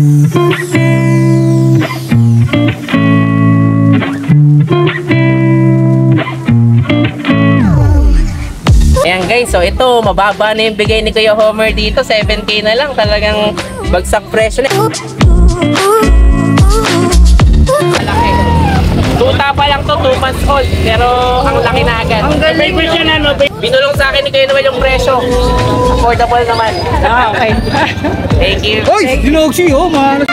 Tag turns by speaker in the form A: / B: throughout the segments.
A: Ayan guys, so ito, mababa na yung bigay ni Kuya Homer dito, 7K na lang, talagang bagsak presyo na. Malaki. Tuta pa lang to, 2 months old, pero ang laki na agad. Ang galing no? Binulong sa akin ni Kuya Noel yung presyo. Affordable naman. Ah, okay. Thank you.
B: Oy, ginogsi oh, man.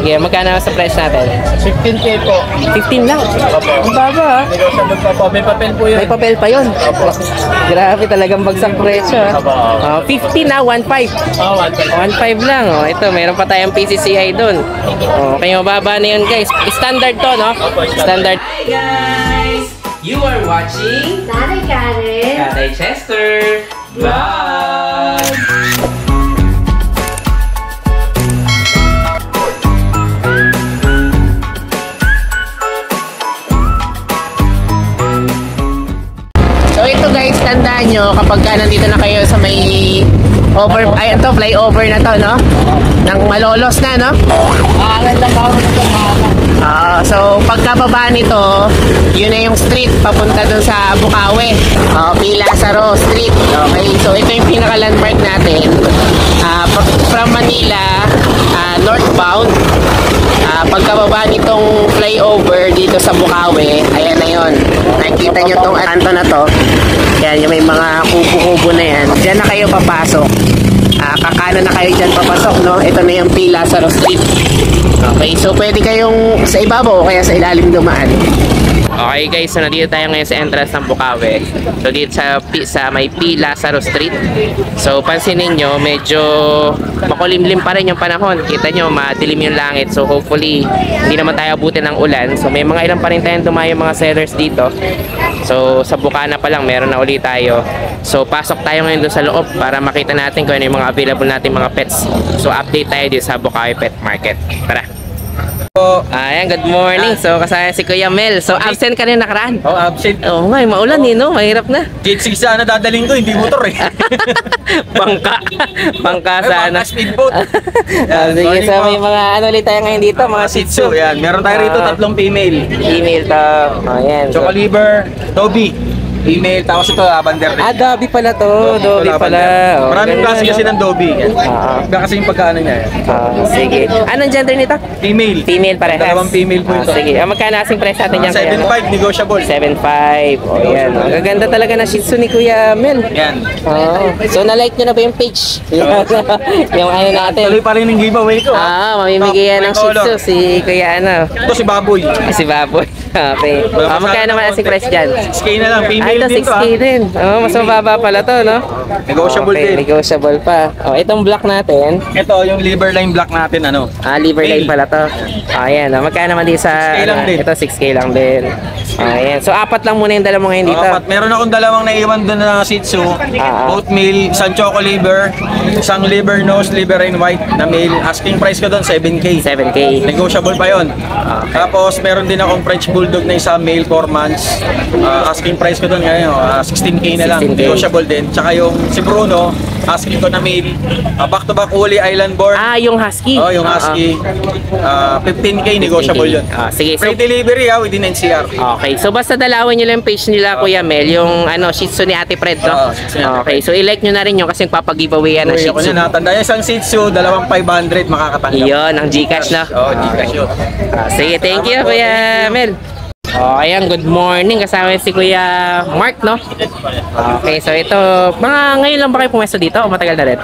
A: Sige, magkano sa price natin?
B: 15K po.
A: 15 lang. Ang baba.
B: Negotiable pa po. May papel po yun.
A: May papel pa yun. Grabe, talagang bagsak presyo. 15 na, 1.5. 1.5 lang. Oh, ito, meron pa tayong PCCI dun. Okay, mababa na yun guys. Standard to, no? Standard. Hi guys! You are watching
C: Nanay Karen,
A: Tatay Chester Vlog! So ito guys, tandaan nyo kapag nandito na kayo sa may flyover na to, no? Nang Malolos na, no? So pagkababa nito, yun na yung street papunta dun sa Bukawi, Lazaro Street. Okay, so ito yung pinaka-landmark natin. From Manila, northbound. Pagkababa nitong flyover dito sa Bukawi, ayan na yun. Nakikita nyo tong kanto na to. Yan, yung may mga kubo-kubo na yan. Diyan na kayo papasok. Kakano na kayo dyan papasok, no? Ito na yung Lazaro Street. Okay, so pwede kayong sa ibabaw o kaya sa ilalim dumaan. Okay guys, so nandito tayo ngayon sa entrance ng Bukawi. So dito sa may Lazaro Street. So pansinin nyo, medyo makulimlim pa rin yung panahon. Kita nyo, madilim yung langit. So hopefully, hindi naman tayo abutin ng ulan. So may mga ilan pa rin tayong dumayo mga sellers dito. So sa Bukana pa lang, meron na ulit tayo. So pasok tayo ngayon doon sa loob para makita natin kung ano yung mga available natin mga pets. So update tayo dito sa Bukawi Pet Market. Tara! Ayan, good morning. So kasaya si Kuya Mel. So absent ka rin nakaraan.
B: Oh, absent.
A: Oo nga, maulan eh, no? Mahirap na.
B: Jet 6 sana dadaling ko, hindi motor eh.
A: Bangka sana.
B: Speedboat.
A: Sige, so may mga ano ulit tayo ngayon dito, mga Shih Tzu.
B: Yan, meron tayo rito 3 female.
A: Female to. Ayan.
B: Choco liver, Dobby. Female, tapos ito Lavender.
A: Dobby pala to. Dobby pala.
B: Maraming klase kasi ng Dobby. Iba kasi yung pagkaano niya.
A: Sige. Anong gender nito?
B: Female.
A: Female parehas.
B: 2 female po ito.
A: Sige. Magkano asing price natin yan?
B: 7.5 negotiable.
A: 7.5. O yan. Ang gaganda talaga na Shih Tzu ni Kuya Mel.
B: Yan.
A: So na-like nyo na ba yung page? Yung ano natin.
B: Tuloy pa rin yung giveaway ko.
A: Mamimigay yan ng Shih Tzu si Kuya ano.
B: Ito si Baboy.
A: Si Baboy. Okay. Magkano naman asing price dyan?
B: 6K na lang. Female
A: ito
B: din to.
A: 6K din. Mas mababa pala to, no?
B: Negotiable din.
A: Negotiable pa. Itong black natin.
B: Ito yung liver line black natin, ano?
A: Liver line pala to. Ayan. Magkano naman din sa
B: 6K lang din.
A: Ito 6K lang din. Ayan. So 4 lang muna yung dalawang ngayon dito.
B: Meron akong dalawang naiwan doon na Shih Tzu. Both male, isang choco liver, isang liver nose, liver and white na male. Asking price ko doon 7K.
A: 7K.
B: Negotiable pa yon. Tapos meron din akong French bulldog na isa male 4 months. Asking price ko doon ngayon 16K na lang.
A: 16K.
B: Negotiable din. Tsaka yung si Bruno, asking ko na male. Back to back uli island born.
A: Yung husky.
B: Yung husky. 15K negotiable yun.
A: Sige.
B: Free delivery within NCR.
A: Okay, so basta dalawin nyo lang yung page nila Kuya Mel, yung Shih Tzu ni Ate Fred, no? Okay, so i-like nyo na rin yun kasi papa-giveaway yan ng Shih Tzu.
B: Tanda yung isang Shih Tzu, 2,500 makakatanggap.
A: Yun, ang Gcash na.
B: Gcash yun.
A: Sige, thank you Kuya Mel. Ayan, good morning. Kasama si Kuya Mark, no? Okay, so ito, ngayon lang ba kayo pumesto dito o matagal na rin?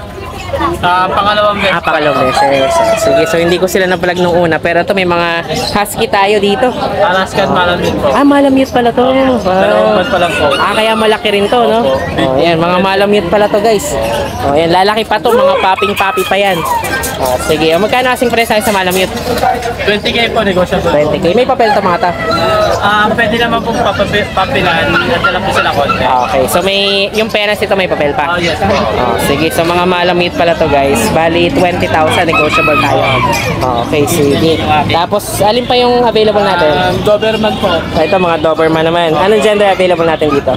B: Pangalawang beses.
A: Pangalawang beses. Sige, so hindi ko sila na-vlog nung una. Pero ito may mga husky tayo dito.
B: Alaskan malamute po.
A: Malamute pala to.
B: Dalawang pa lang po.
A: Kaya malaki rin to, no? Ayan, mga malamute pala to, guys. Ayan, lalaki pa to. Mga popping-poppy pa yan. Sige, magkano kasing presyo sa malamute?
B: 20K po, negotiable.
A: 20K. May papel to mga ta?
B: Pwede naman pong papilan. At lang po sila konti.
A: Okay, so may, yung penas ito may papel pa?
B: Yes.
A: Sige, so mga malamute Malamute pala to guys. Bali 20,000 negotiable tayo. Okay, sige. Tapos alin pa yung available natin?
B: Doberman po.
A: Ito mga Doberman naman. Anong gender available natin dito?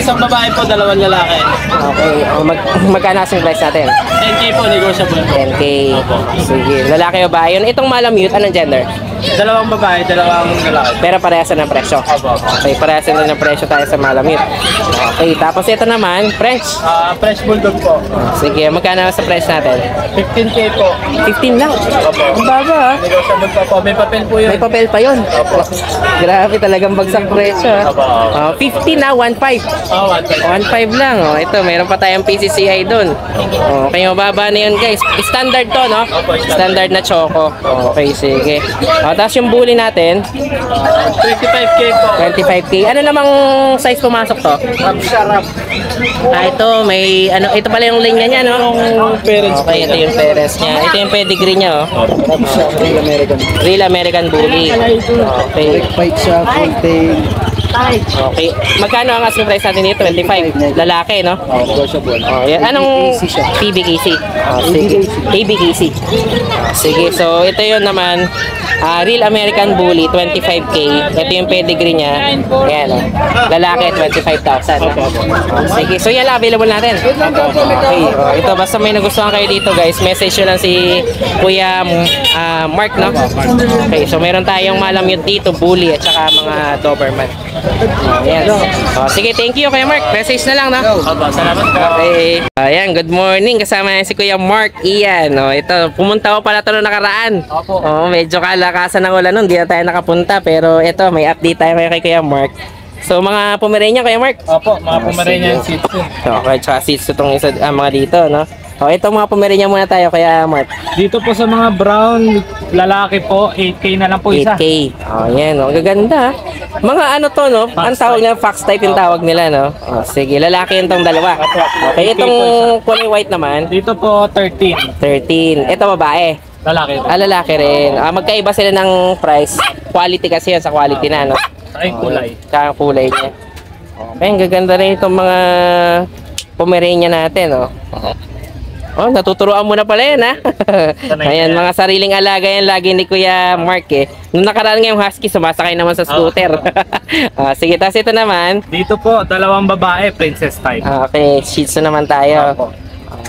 B: Isang babae po, dalawang lalaki.
A: Okay, magkano kasing price natin?
B: 10K po, negotiable po.
A: 10K. Sige, lalaki o ba? Yun, itong Malamute, anong gender?
B: Dalawang babae, dalawang lalaki.
A: Pero parehas na ng presyo. Okay, parehas na ng presyo tayo sa Malamute. Okay, tapos ito naman, French.
B: Fresh Bulldog po.
A: Sige, magkano sa price natin?
B: 15K po.
A: 15 lang. Ang baba, ah.
B: Negotiable po. May papel po
A: May papel pa yun. Grabe talagang bagsak presyo. 15 na, 1.5. 1.5 lang. Oh. Ito, mayroon pa tayong PCCI dun. Okay, mababa na yun guys. Standard to, no? Standard na choco. Okay, sige. Tapos yung bully natin,
B: 25K po.
A: 25K. Ano namang size pumasok to?
B: Sarap.
A: Ito, may, ano, ito pala yung linya niya, no?
B: Parents po.
A: Okay, ito yung parents niya. Ito yung pedigree niya, oh.
B: Real American.
A: Real American Bully. Okay.
B: Fight siya, full tail.
A: Okay. Magkano ang asking price natin dito? 25. Lalaki, no?
B: Negotiable.
A: Oh, yan. Anong PBKC? Sige. ABKC. Sige. So, ito yun naman. Real American Bully, 25K. Ito yung pedigree niya. Ayan, oh. Lalaki, 25,000. Sige. So, yan lang available natin. Okay. Oh, ito, basta may nagustuhan kayo dito, guys. Message nyo lang si Kuya Mark, no? Okay. So, meron tayong Malamute dito, Bully, at saka mga Doberman. Ayan. Oh, sige, thank you, Kuya Mark. Message na lang, no?
B: Salamat po.
A: Okay. Ayan, good morning. Kasama yan si Kuya Mark Ian. Oh, ito, pumunta ko pala ito noong nakaraan.
B: Opo.
A: Oh, medyo kalakasan ng ulan nun. Hindi na tayo nakapunta. Pero ito, may update tayo kay Kuya Mark. So, mga Pomeranian, Kuya Mark?
B: Opo, mga Pomeranian Shih Tzu.
A: Okay, tsaka Shih Tzu itong isa, mga dito, no? Oh, ito mga Pomeranian muna tayo, Kuya Mark.
B: Dito po sa mga brown, lalaki po, 8K na lang po isa.
A: 8K. Oh, yan, oh. Gaganda. Mga ano to, no? Ang tawag nila, fox type yung tawag nila, no? Oh, sige, lalaki yung tong dalawa. Okay, itong kulay white naman,
B: Dito po, 13.
A: 13. Ito babae.
B: Lalaki.
A: Lalaki rin. Magkaiba sila ng price. Quality kasi yan sa quality na, no?
B: Ay, kulay.
A: Tsaka ang kulay niya. Okay, ang gaganda rin itong mga Pomeranian natin, no? Oh, natuturuan mo na pala yan, ha? Ayan, mga sariling alaga yan lagi ni Kuya Mark, eh. Nung nakaraan ngayong husky, sumasakay naman sa scooter. Sige, tapos ito naman.
B: Dito po, dalawang babae, princess type.
A: Okay, Shih Tzu naman tayo.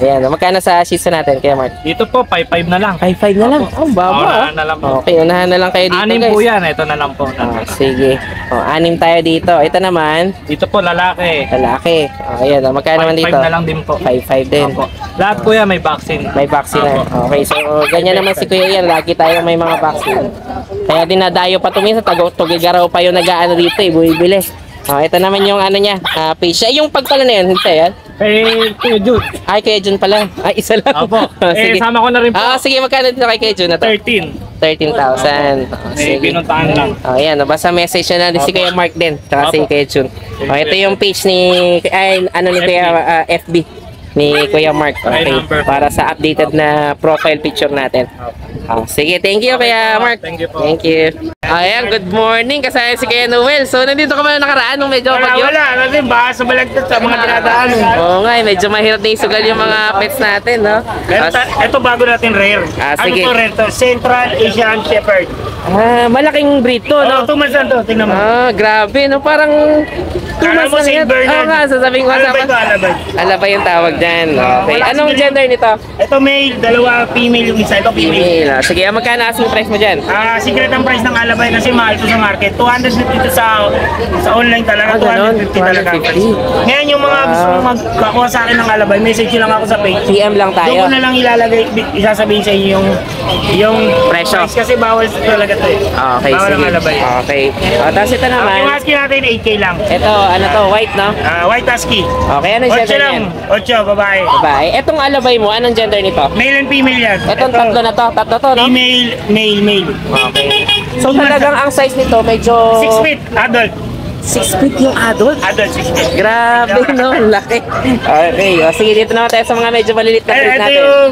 A: Ayan, magkano sa Shih Tzu natin, Kuya Mark?
B: Dito po, 5-5 na lang.
A: 5-5 na lang. Oh, baba.
B: Unahan na lang po.
A: Okay, unahan na lang kayo dito,
B: Anim
A: guys.
B: po yan, ito na lang po.
A: Sige. Oh, 6 tayo dito. Ito naman,
B: Dito po, lalaki.
A: lalaki. Ayan, magkano naman
B: 5-5
A: dito?
B: na lang din po.
A: 5-5 din.
B: Opo. Lahat po yan, may vaccine.
A: May vaccine na.
B: Opo.
A: Okay, so ganyan naman si Kuya Ian. Lagi tayo may mga vaccine. Kaya dinadayo pa ito minsan. Tugigaraw pa yung nag-aano dito eh. Bumibili. Ito naman yung ano niya. Page siya. Yung pagpala na yan. Hindi yan.
B: Kuya Jude.
A: Ay, Kuya Jun pala. Ay, isa lang.
B: Opo.
A: Sige.
B: Sama ko na rin po.
A: Sige, magkano dito kay Kuya Jun na to?
B: 13.
A: 13,000. Sige.
B: Pinuntahan lang.
A: Ayan, basta message na din si Kuya Mark din. Tsaka si Kuya Jun. Ito yung page ni, ni Kuya FB ni Kuya Mark. Okay, para sa updated na profile picture natin. Sige, thank you Kuya Mark.
B: Thank you po.
A: Thank you. Ayan, good morning. Kasama si Kuya Noel. So, nandito ka ba nakaraan nung medyo bagyo?
B: Wala. Kasi baka sumalagtat sa mga dinadaan.
A: Oo nga, medyo mahirap na isugal yung mga pets natin, no?
B: Ito bago natin rare.
A: Sige.
B: Ano to rare to? Central Asian Shepherd.
A: Malaking breed to, no?
B: 2 months na to. Tingnan mo.
A: Grabe, no? Parang 2
B: Kala
A: months
B: mo
A: na yan.
B: silver
A: Oo
B: yan.
A: nga, sasabihin ko
B: Alabay
A: sa
B: to, alabay.
A: Alabay yung tawag dyan. Okay.
B: Wala
A: Anong
B: kasi
A: gender nito?
B: Ito male, dalawa female yung isa. Ito female.
A: Female. Sige, magkano asking price mo dyan?
B: Secret ang price ng alabay kasi mahal to sa market. 250 to sa online talaga.
A: Ganun?
B: 250 talaga.
A: 250.
B: Ngayon yung mga gusto mong magkakuha sa akin ng alabay, message nyo lang ako sa page.
A: PM lang
B: Doon
A: tayo.
B: ko na lang ilalagay, isasabihin sa inyo yung
A: Presyo.
B: price kasi bawal talaga to eh.
A: Okay,
B: Bawal
A: sige.
B: ang alabay.
A: Okay. Tapos ito
B: Yung
A: naman,
B: husky natin 8K lang.
A: ito, ano to, white, no?
B: White husky.
A: Okay, anong
B: 8
A: gender
B: lang.
A: yan?
B: 8, babae.
A: Babae. Itong alabay mo, anong gender nito?
B: Male and female yan.
A: Itong tatlo na to, no?
B: Female, male.
A: Okay. So talagang ang size nito medyo
B: 6 feet, adult.
A: 6 feet yung adult.
B: Adult 6 feet.
A: Grabe, no? Laki. Okay. Sige, dito naman tayo sa mga medyo malilit na breed
B: Ito
A: natin.
B: yung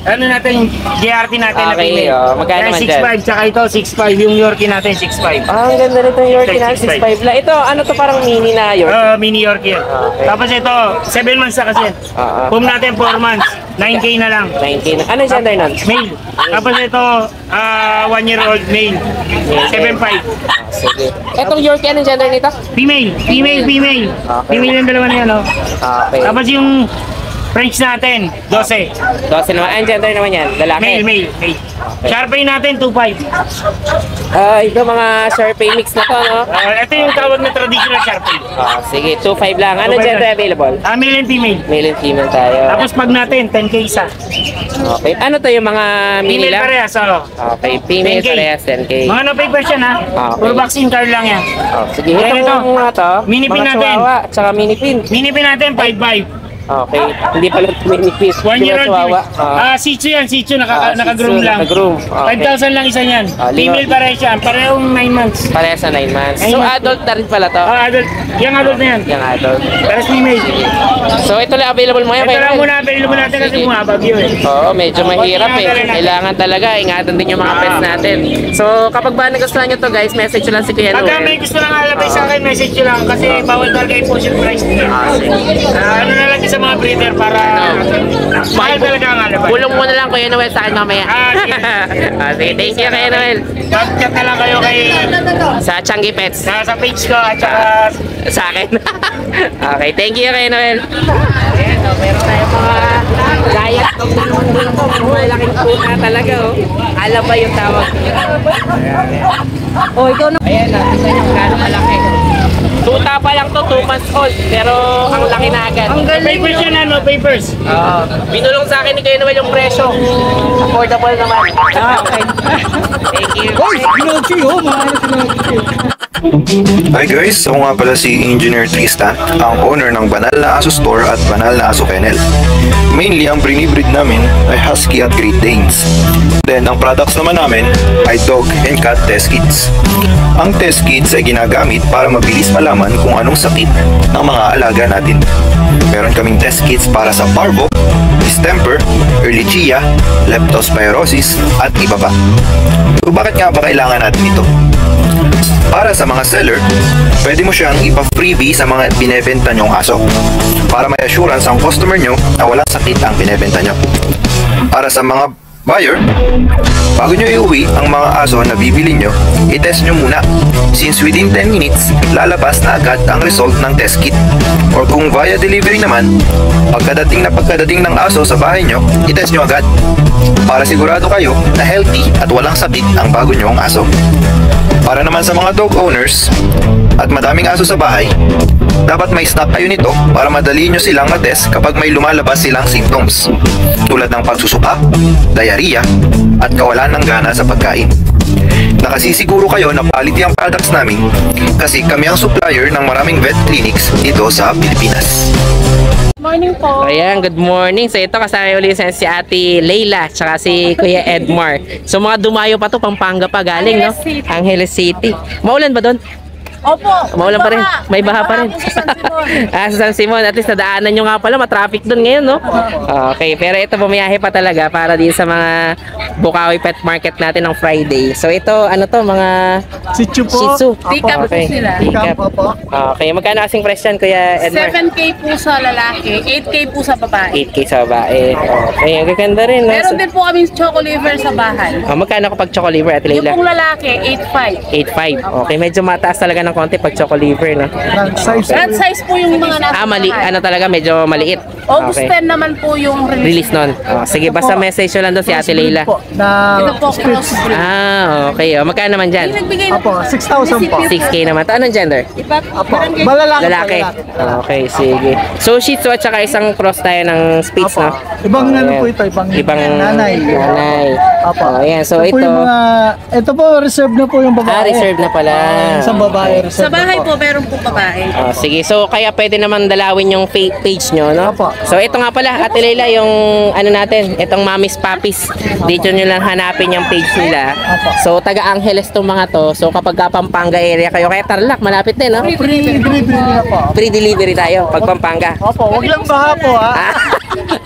C: ano natin, JRT natin na
A: Okay,
C: female.
A: magkano
C: Yan,
A: man
C: 6'5", tsaka ito 6'5", yung Yorkie natin 6'5".
A: Ah, ang ganda nito yung Yorkie na
C: 6'5".
A: 6'5 lang. Ito, ano to parang mini na Yorkie?
C: Mini Yorkie yan.
A: Okay.
C: Tapos ito, 7 months na kasi.
A: Ah.
C: Home natin 4 months, 9K na lang.
A: 19. Anong gender nun?
C: Male. Tapos ito, 1-year-old male, 7'5".
A: Sige. Etong Yorkie, anong gender nito?
C: Female.
A: Okay.
C: Female yung dalawa na yan, oh.
A: Okay.
C: Tapos yung French natin, 12.
A: 12 naman. Anong gender naman yan? Lalaki?
C: Male. Sharpay natin, 2'5".
A: Ito mga Sharpay mix na to, no?
C: Ito yung tawag na traditional Sharpay.
A: Sige, 2.5 lang. Anong
C: 2.5
A: gender
C: lang.
A: available?
C: Male and female.
A: Male and female tayo.
C: Tapos pag natin, 10K isa.
A: Okay. Ano to yung mga mini
C: Female
A: lang?
C: parehas, oh.
A: Okay, female
C: 10K.
A: parehas 10K.
C: Mga no papers yan, ha?
A: Okay.
C: Puro vaccine card lang yan.
A: Sige,
C: Ayan,
A: itong
C: ito.
A: mga to,
C: Mini pin
A: mga
C: natin.
A: chihuahua, tsaka mini pin.
C: Minipin natin, 5'5".
A: Okay, hindi pala mini pin.
C: 1-year-old
A: chihuahua.
C: female. Shih Tzu yan, Shih Tzu, naka-groom lang.
A: Naka-groom. Okay.
C: 5,000 lang isa yan. Female parehas yan, parehong 9 months.
A: Parehas sa 9 months. So,
C: Ayun.
A: adult na rin pala to.
C: Adult, yung adult na yan.
A: Yung adult.
C: Parehas female.
A: So, ito lang available mo yan.
C: Ito lang muna, available natin kasi
A: Sige.
C: bumabagyo eh.
A: Oo, medyo mahirap eh. Kailangan talaga, ingatan din yung mga pets natin. So, kapag ba nagustuhan nyo to guys, message nyo lang si Kuya
C: Pagka may
A: Noel.
C: gusto lang alabay sa akin, message nyo lang kasi bawal talaga yung potion price nila. Ano na lang sa mga breeder para mahal talaga ang alabay.
A: Bulong mo na lang Kuya Noel sa akin mamaya.
C: Sige.
A: Sige, thank you Kuya Noel.
C: Mag-chat na lang kayo kay
A: Sa Changi Pets.
C: sa page ko at saka
A: Sa akin. Okay, thank you Kuya Noel. Ayan, meron tayong mga gayat. Malaking tuna talaga, oh. Alam ba yung tawag? Oh, ikaw na. Ayan, ito yung gano'ng malaki. Tuta pa lang to, 2 months old. Pero ang laki na agad.
C: papers yan, ano, papers.
A: Binulong sa akin ni Kuya Noel yung presyo. Affordable naman. Okay. Thank you.
D: Hi guys, ako nga pala si Engineer Tristan, ang owner ng Banal na Aso Store at Banal na Aso Kennel. Mainly, ang brinibreed namin ay Husky at Great Danes. Then, ang products naman namin ay Dog and Cat Test Kits. Ang test kits ay ginagamit para mabilis malaman kung anong sakit ng mga alaga natin. Meron kaming test kits para sa parvo, distemper, ehrlichia, leptospirosis, at iba pa. So, bakit nga ba kailangan natin ito? Para sa mga seller, pwede mo siyang ipa-freebie sa mga binebenta nyong aso para may assurance ang customer nyo na walang sakit ang binebenta nyo. Para sa mga buyer, bago nyo iuwi ang mga aso na bibili nyo, i-test nyo muna. Since within 10 minutes, lalabas na agad ang result ng test kit. Or kung via delivery naman, pagkadating ng aso sa bahay nyo, i-test nyo agad. Para sigurado kayo na healthy at walang sakit ang bago nyong aso. Para naman sa mga dog owners at madaming aso sa bahay, dapat may stock kayo nito para madali nyo silang matest kapag may lumalabas silang symptoms tulad ng pagsusuka, diarrhea, at kawalan ng gana sa pagkain. Nakasisiguro kayo na quality ang products namin kasi kami ang supplier ng maraming vet clinics dito sa Pilipinas.
E: Morning po.
A: Ayan, good morning. So ito kasama ulit si Ate Leila tsaka si Kuya Edmar. So mga dumayo pa to, Pampanga pa galing, no?
E: Angeles City.
A: Angeles City. Maulan ba doon?
E: Opo.
A: Maulan pa rin. May baha pa rin.
E: po sa San Simon.
A: Sa San Simon. At least nadaanan nyo nga pala. Matraffic doon ngayon, no? Okay. Pero ito bumiyahe pa talaga para din sa mga Bukawi Pet Market natin ng Friday. So ito, ano to? Mga
F: Shih Tzu po.
A: Shih Tzu.
E: Pick up po sila.
A: Pick up. Okay. Magkano kasing presyo yan, Kuya Edmar?
E: 7K po sa lalaki, 8K po sa babae.
A: 8K sa babae. Okay. Ang gaganda rin, no?
E: Meron din po kami choco liver sa bahay.
A: Magkano kapag choco liver, Ate
E: Yung
A: Leila?
E: pong lalaki, 8.5.
A: 8.5. Okay, medyo mataas talaga ng konti pag choco liver, no?
F: Size.
E: Red size po yung mga nasa
A: Mali,
E: bahay.
A: ano talaga, medyo maliit.
E: August 10 naman po yung
A: Release nun. Sige, basta message nyo lang doon si Ate Leila.
F: Po, na
E: Ito po, crossbreed.
A: Okay. Magkano naman dyan?
E: Yung nagbigay na
F: Apo, 6,000 po.
A: 6K naman. Ito, anong gender?
E: Iba,
F: Apo,
E: barangay.
F: malalaki.
A: Lalaki. Okay, sige. So, Shih Tzu at saka isang cross tayo ng Spitz,
F: Apo.
A: no?
F: Ibang ano
A: Ayan.
F: po ito, ibang
A: nanay.
F: nanay. Apo.
A: Ayan, so
F: ito po
A: ito.
F: yung mga, ito po reserve na po yung babae.
A: Reserve na pala.
F: Isang babae reserve
E: Sa bahay
F: na
E: po, meron po babae.
A: Sige, so kaya pwede naman dalawin yung page nyo, no?
F: Apo.
A: So ito nga pala, Ate Leila, yung ano natin, itong Mommy's Puppies. Dito nyo lang hanapin yung page nila. So taga Angeles tong mga to. So kapag ka Pampanga area kayo, kaya Tarlac, malapit din, no?
F: Free delivery na po.
A: Free delivery tayo pag Pampanga.
F: Opo, wag lang baha po ha.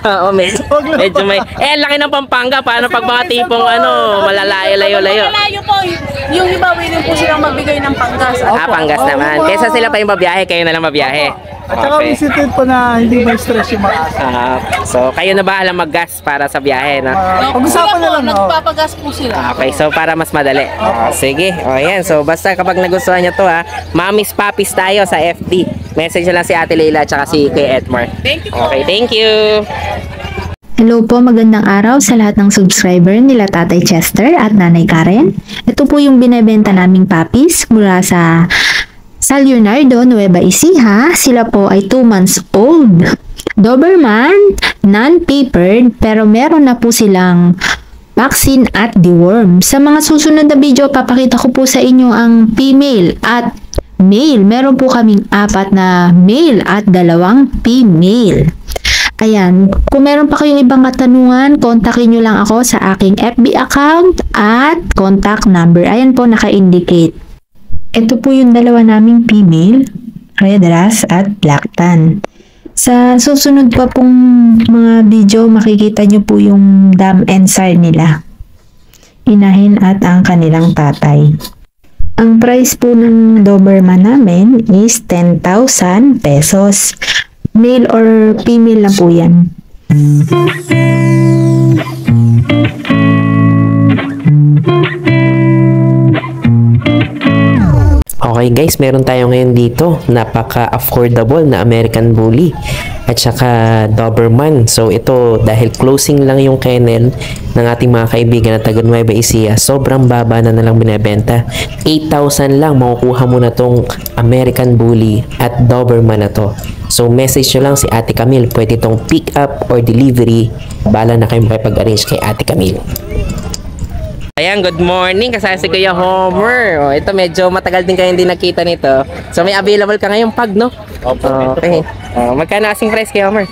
A: Oo, medyo may... Eh, laki ng Pampanga. Paano pag mga tipong ano, malalayo-layo-layo?
E: Malayo po. Yung iba, willing po silang magbigay ng panggas.
A: Pangas naman. Kesa sila pa yung mabiyahe, kayo na lang mabiyahe.
F: At saka visited po na hindi may stress yung mga aso.
A: So, kayo na bahala mag-gas para sa biyahe, no?
F: Pag-usapan na lang.
E: Nagpapagas po sila.
A: Okay, so para mas madali. Sige, o yan. So, basta kapag nagustuhan nyo to, ha, Mommy's Puppies tayo sa FB. Message nyo lang si Ate Leila at si Kuya Edmar.
E: Thank you po.
A: Okay, thank you.
G: Hello po, magandang araw sa lahat ng subscriber nila Tatay Chester at Nanay Karen. Ito po yung binebenta naming puppies mula sa San Leonardo, Nueva Ecija. Sila po ay 2 months old. Doberman, non-papered, pero meron na po silang vaccine at deworm. Sa mga susunod na video, papakita ko po sa inyo ang female at male. Meron po kaming 4 na male at 2 female. Ayan, kung meron pa kayong ibang katanungan, kontakin nyo lang ako sa aking FB account at contact number. Ayan po, naka-indicate. Ito po yung 2 naming female, Red Ras at Black Tan. Sa susunod pa pong mga video, makikita nyo po yung dam and sire nila. Inahin at ang kanilang tatay. Ang price po ng Doberman namin is 10,000 pesos. Male or female lang po yan.
A: Okay guys, meron tayo ngayon dito. Napaka-affordable na American Bully at saka Doberman. So ito, dahil closing lang yung kennel ng ating mga kaibigan na taga Nueva Ecija, sobrang baba na nalang binebenta. 8,000 lang makukuha mo na tong American Bully at Doberman na to. So message nyo lang si Ate Camille. Pwede tong pick up or delivery. Bala na kayo makipag-arrange kay Ate Camille. Ayan, good morning. Kasama si Kuya Homer. O, ito medyo matagal din kayo hindi nakita nito. So may available ka ngayong pag, no?
B: Opo,
A: Okay. Magkano asking price kay Homer?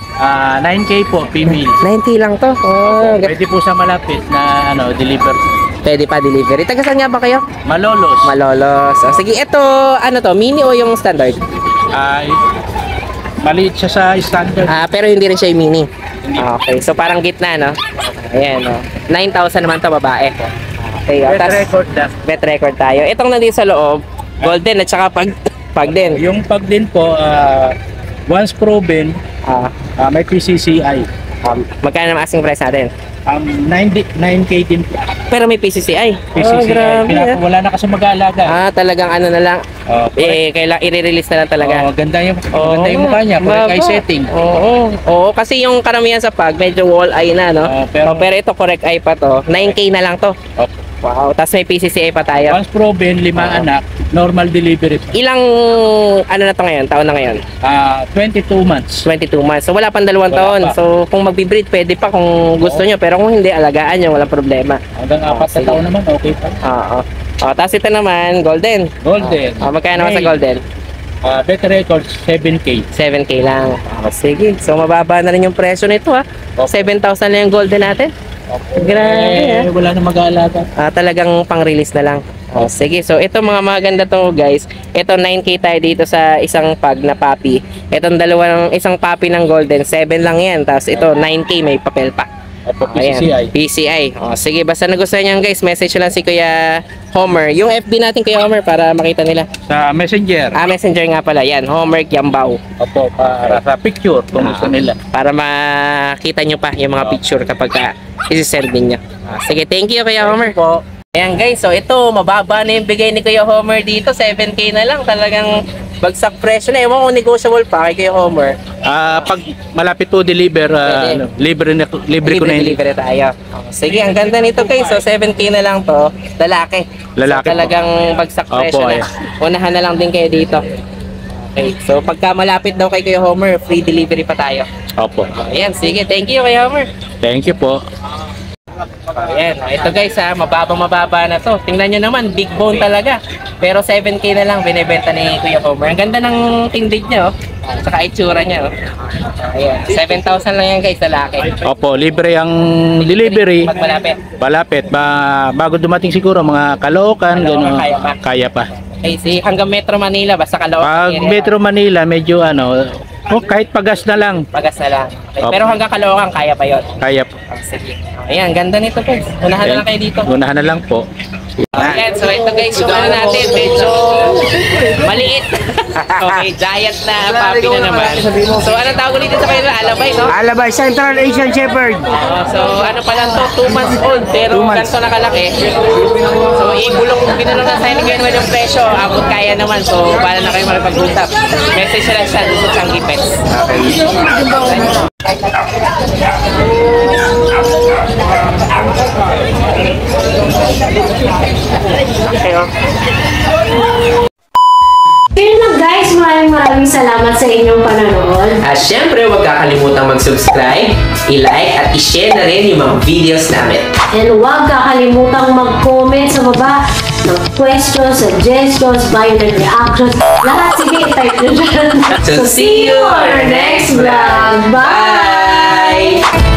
B: 9K po, female.
A: 90 lang to. Oh,
B: Pwede po sa malapit na deliver.
A: pwede pa delivery. Taga saan nga ba kayo?
B: Malolos.
A: Malolos. O, sige, ito, ano to? Mini o yung standard?
B: Maliit siya sa standard.
A: Pero hindi rin siya yung mini. Okay, so parang gitna, no? Ayan, no? 9,000 naman to babae. Okay,
B: Best
A: tas,
B: record na.
A: bet record tayo. Itong nandito sa loob, golden at saka pag din.
B: Yung pag din po, once proven, may PCCI.
A: Magkano naman asking price natin?
B: 9K din po.
A: Pero may PCCI.
B: PCCI.
A: Grabe,
B: Wala na kasi mag-aalaga.
A: talagang ano na lang. Kailangan i-release na lang talaga.
B: Ganda yung mukha niya. Correct eye setting.
A: Oo, kasi yung karamihan sa pag, medyo wall eye na, no?
B: Pero
A: ito correct eye pa to. 9K na lang to. Wow, tapos may PCCI pa tayo.
B: once proven, 5 anak, normal delivery.
A: Ilang, ano na to ngayon? Taon na ngayon?
B: 22 months.
A: 22 months. So wala pang 2 taon.
B: pa.
A: So kung magbi-breed, pwede pa kung gusto nyo. Pero kung hindi, alagaan nyo, walang problema.
B: Hanggang 4 na
A: sige.
B: taon naman, okay pa.
A: Oo. Tapos ito naman, golden.
B: Golden.
A: Magkano naman sa golden?
B: Better record, 7K.
A: 7K lang. Sige. So mababa na rin yung presyo nito, ha. 7,000 lang yung golden natin. Grabe, ha.
B: Wala na mag-aalaga.
A: Talagang pang-release na lang. Sige, so ito mga maganda to guys. Ito 9K tayo dito sa isang pag na puppy. Itong isang puppy ng golden, 7 lang yan. Tapos ito 9K may papel pa.
B: PCCI.
A: PCI. Sige, basta nagustuhan nyo guys, message lang si Kuya Homer. Yung FB natin Kuya Homer para makita nila.
B: Sa Messenger.
A: Messenger nga pala yan, Homer Kiambao.
B: Opo, para sa picture kung gusto nila.
A: Para makita nyo pa yung mga picture kapag isi-send din nyo. Sige, thank you Kuya Homer.
B: Po.
A: Ayan guys, so ito, mababa na yung bigay ni Kuya Homer dito, 7K na lang, talagang bagsak presyo na. Ewan kung negotiable pa kay Kuya Homer.
B: Pag malapit po deliver, libre ko na yun.
A: Libre tayo. Sige, ang ganda nito guys, so 7K na lang to, lalaki.
B: Lalaki
A: So, talagang bagsak presyo
B: Opo,
A: na. Unahan na lang din kayo dito. Okay, so pagka malapit daw kay Kuya Homer, free delivery pa tayo.
B: Opo.
A: Ayan, sige, thank you Kuya Homer.
B: Thank you po.
A: Ayan, ito guys ha, mababa na to. Tingnan nyo naman, big bone talaga. Pero 7K na lang binibenta ni Kuya Homer. Ang ganda ng tindig niya, oh. Saka itsura niya, oh. Ayan, 7,000 lang yan guys, lalaki.
H: Opo, libre ang delivery.
A: Pag malapit.
H: Malapit. Bago dumating siguro, mga Caloocan, gano'n. Kaya pa.
A: Okay, hanggang Metro Manila, basta Caloocan
H: Pag
A: area.
H: Metro Manila, medyo kahit pagas na lang.
A: Pagas na lang. Okay,
H: Opo.
A: pero hanggang Caloocan, kaya pa yun.
H: Kaya po.
A: Sige. Ayan, ganda nito guys. Unahan na lang kayo dito.
H: Unahan na lang po.
A: Ayan, so ito guys, yung ano natin, medyo maliit. Okay, giant na puppy na naman. So, anong tawag dito sa kanila? Alabay, no?
C: Alabay, Central Asian Shepherd.
A: So, ano pa lang to, 2 months old, pero ganito nakalaki. So, ibulong, binulong na sa'yo ni Kuya Noel yung presyo, abot kaya naman. So, bala na kayo makipag-usap. Message lang siya dito sa Changi Pets.
I: Kaya lang guys, maraming salamat sa inyong panonood.
A: At syempre, huwag kakalimutang mag-subscribe, i-like at i-share na rin yung mga videos namin.
I: And huwag kakalimutang mag-comment sa baba ng questions, suggestions, violent reactions. Lahat, sige, type nyo dyan.
A: So, see you on our next vlog.
I: Bye!
A: Bye!